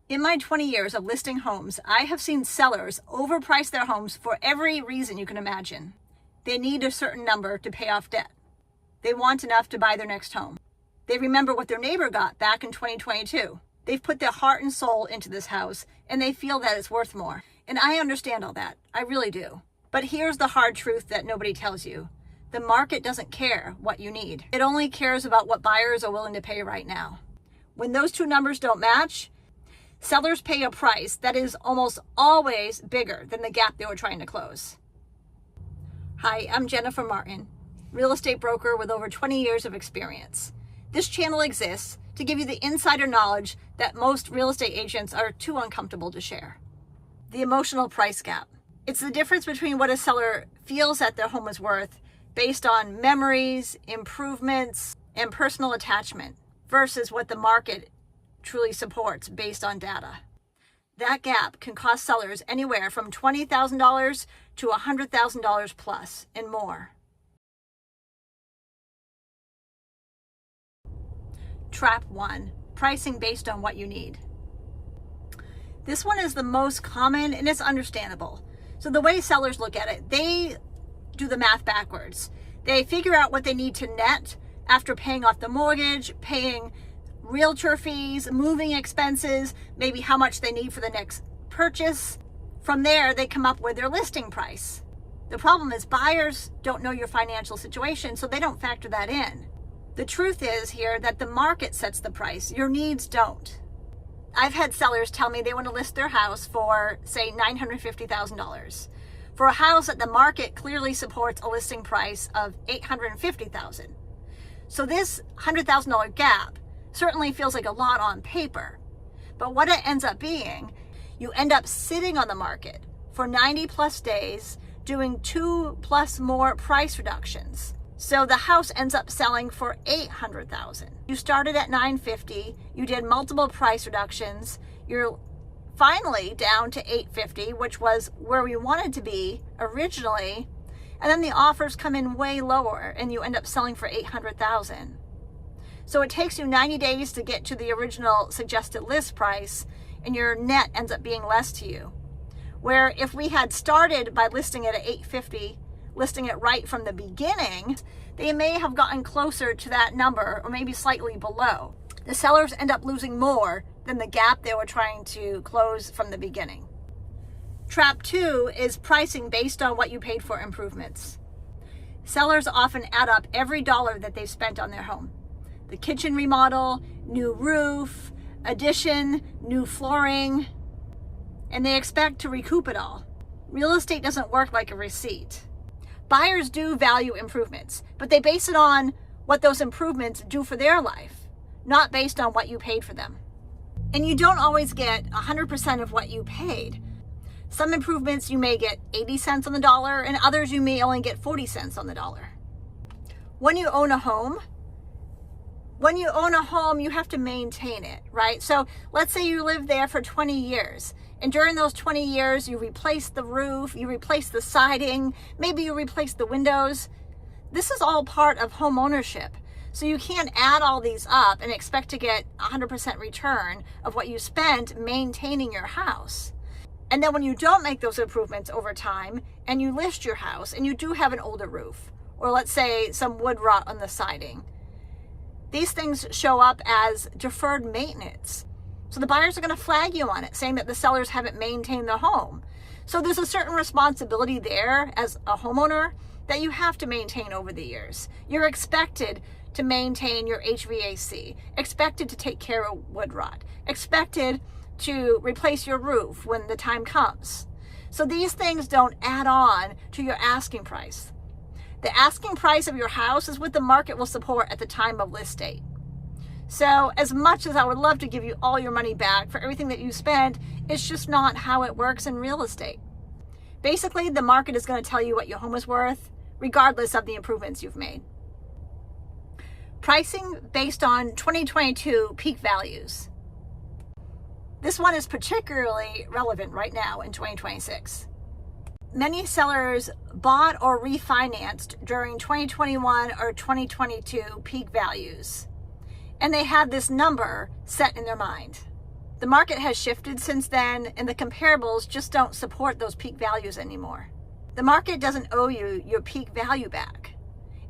In my 20 years of listing homes, I have seen sellers overprice their homes for every reason you can imagine. They need a certain number to pay off debt. They want enough to buy their next home. They remember what their neighbor got back in 2022. They've put their heart and soul into this house, and they feel that it's worth more. And I understand all that. I really do. But here's the hard truth that nobody tells you. The market doesn't care what you need. It only cares about what buyers are willing to pay right now. When those two numbers don't match, sellers pay a price that is almost always bigger than the gap they were trying to close. Hi, I'm Jennifer Martin, real estate broker with over 20 years of experience. This channel exists to give you the insider knowledge that most real estate agents are too uncomfortable to share. The emotional price gap. It's the difference between what a seller feels that their home is worth based on memories, improvements, and personal attachment versus what the market truly supports based on data. That gap can cost sellers anywhere from $20,000 to $100,000 plus and more. Trap 1, pricing based on what you need. This one is the most common and it's understandable. So the way sellers look at it, they do the math backwards. They figure out what they need to net after paying off the mortgage, paying realtor fees, moving expenses, maybe how much they need for the next purchase. From there, they come up with their listing price. The problem is buyers don't know your financial situation, so they don't factor that in. The truth is here that the market sets the price. Your needs don't. I've had sellers tell me they want to list their house for, say, $950,000 for a house that the market clearly supports a listing price of $850,000. So this $100,000 gap certainly feels like a lot on paper, but what it ends up being, you end up sitting on the market for 90 plus days doing 2+ more price reductions. So the house ends up selling for $800,000. You started at $950, you did multiple price reductions, you're finally down to $850, which was where we wanted to be originally, and then the offers come in way lower and you end up selling for $800,000. So it takes you 90 days to get to the original suggested list price, and your net ends up being less to you. Where if we had started by listing it at $850, listing it right from the beginning, they may have gotten closer to that number or maybe slightly below. The sellers end up losing more than the gap they were trying to close from the beginning. Trap 2 is pricing based on what you paid for improvements. Sellers often add up every dollar that they've spent on their home. The kitchen remodel, new roof, addition, new flooring, and they expect to recoup it all. Real estate doesn't work like a receipt. Buyers do value improvements, but they base it on what those improvements do for their life, not based on what you paid for them. And you don't always get 100% of what you paid. Some improvements you may get 80 cents on the dollar, and others you may only get 40 cents on the dollar. When you own a home, you have to maintain it, right? So let's say you live there for 20 years. And during those 20 years, you replace the roof, you replace the siding, maybe you replace the windows. This is all part of home ownership. So you can't add all these up and expect to get 100% return of what you spent maintaining your house. And then when you don't make those improvements over time and you list your house and you do have an older roof, or let's say some wood rot on the siding, these things show up as deferred maintenance. So the buyers are going to flag you on it, saying that the sellers haven't maintained the home. So there's a certain responsibility there as a homeowner that you have to maintain over the years. You're expected to maintain your HVAC, expected to take care of wood rot, expected to replace your roof when the time comes. So these things don't add on to your asking price. The asking price of your house is what the market will support at the time of list date. So as much as I would love to give you all your money back for everything that you spent, it's just not how it works in real estate. Basically, the market is going to tell you what your home is worth, regardless of the improvements you've made. Pricing based on 2022 peak values. This one is particularly relevant right now in 2026. Many sellers bought or refinanced during 2021 or 2022 peak values, and they have this number set in their mind. The market has shifted since then, and the comparables just don't support those peak values anymore. The market doesn't owe you your peak value back.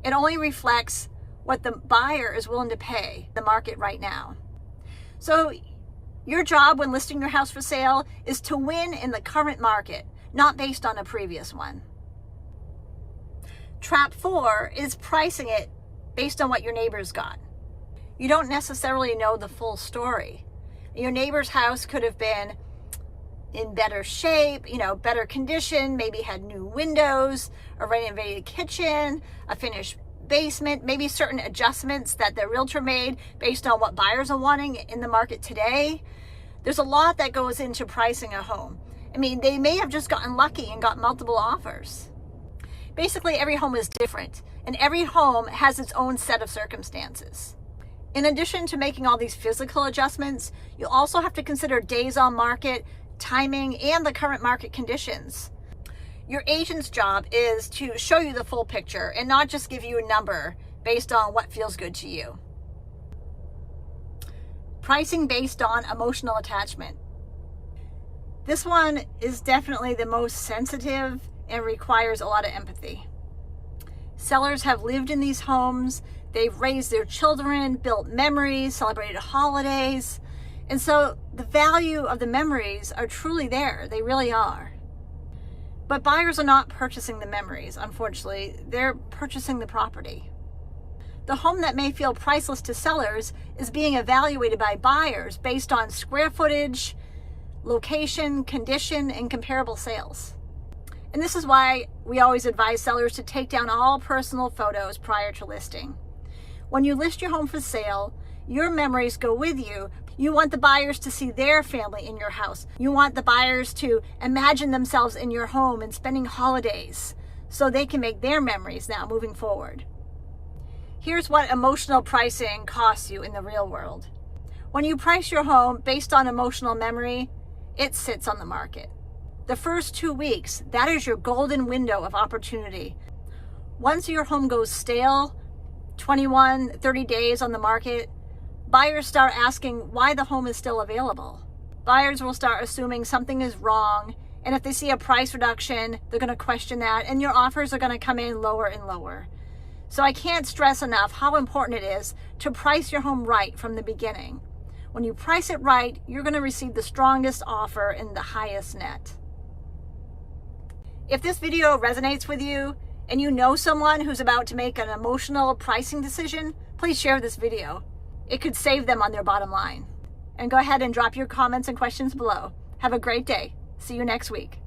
It only reflects what the buyer is willing to pay the market right now. So your job when listing your house for sale is to win in the current market, not based on a previous one. Trap 4 is pricing it based on what your neighbors got. You don't necessarily know the full story. Your neighbor's house could have been in better shape, better condition, maybe had new windows, a renovated kitchen, a finished basement, maybe certain adjustments that the realtor made based on what buyers are wanting in the market today. There's a lot that goes into pricing a home. I mean, they may have just gotten lucky and got multiple offers. Basically, every home is different, and every home has its own set of circumstances. In addition to making all these physical adjustments, you also have to consider days on market, timing, and the current market conditions. Your agent's job is to show you the full picture and not just give you a number based on what feels good to you. Pricing based on emotional attachment. This one is definitely the most sensitive and requires a lot of empathy. Sellers have lived in these homes, they've raised their children, built memories, celebrated holidays, and so the value of the memories are truly there. They really are. But buyers are not purchasing the memories, unfortunately. They're purchasing the property. The home that may feel priceless to sellers is being evaluated by buyers based on square footage, location, condition, and comparable sales. And this is why we always advise sellers to take down all personal photos prior to listing. When you list your home for sale, your memories go with you. You want the buyers to see their family in your house. You want the buyers to imagine themselves in your home and spending holidays so they can make their memories now moving forward. Here's what emotional pricing costs you in the real world. When you price your home based on emotional memory, it sits on the market. The first 2 weeks, that is your golden window of opportunity. Once your home goes stale, 21, 30 days on the market, buyers start asking why the home is still available. Buyers will start assuming something is wrong, and if they see a price reduction, they're going to question that, and your offers are going to come in lower and lower. So I can't stress enough how important it is to price your home right from the beginning. When you price it right, you're going to receive the strongest offer and the highest net. If this video resonates with you and you know someone who's about to make an emotional pricing decision, please share this video. It could save them on their bottom line. And go ahead and drop your comments and questions below. Have a great day. See you next week.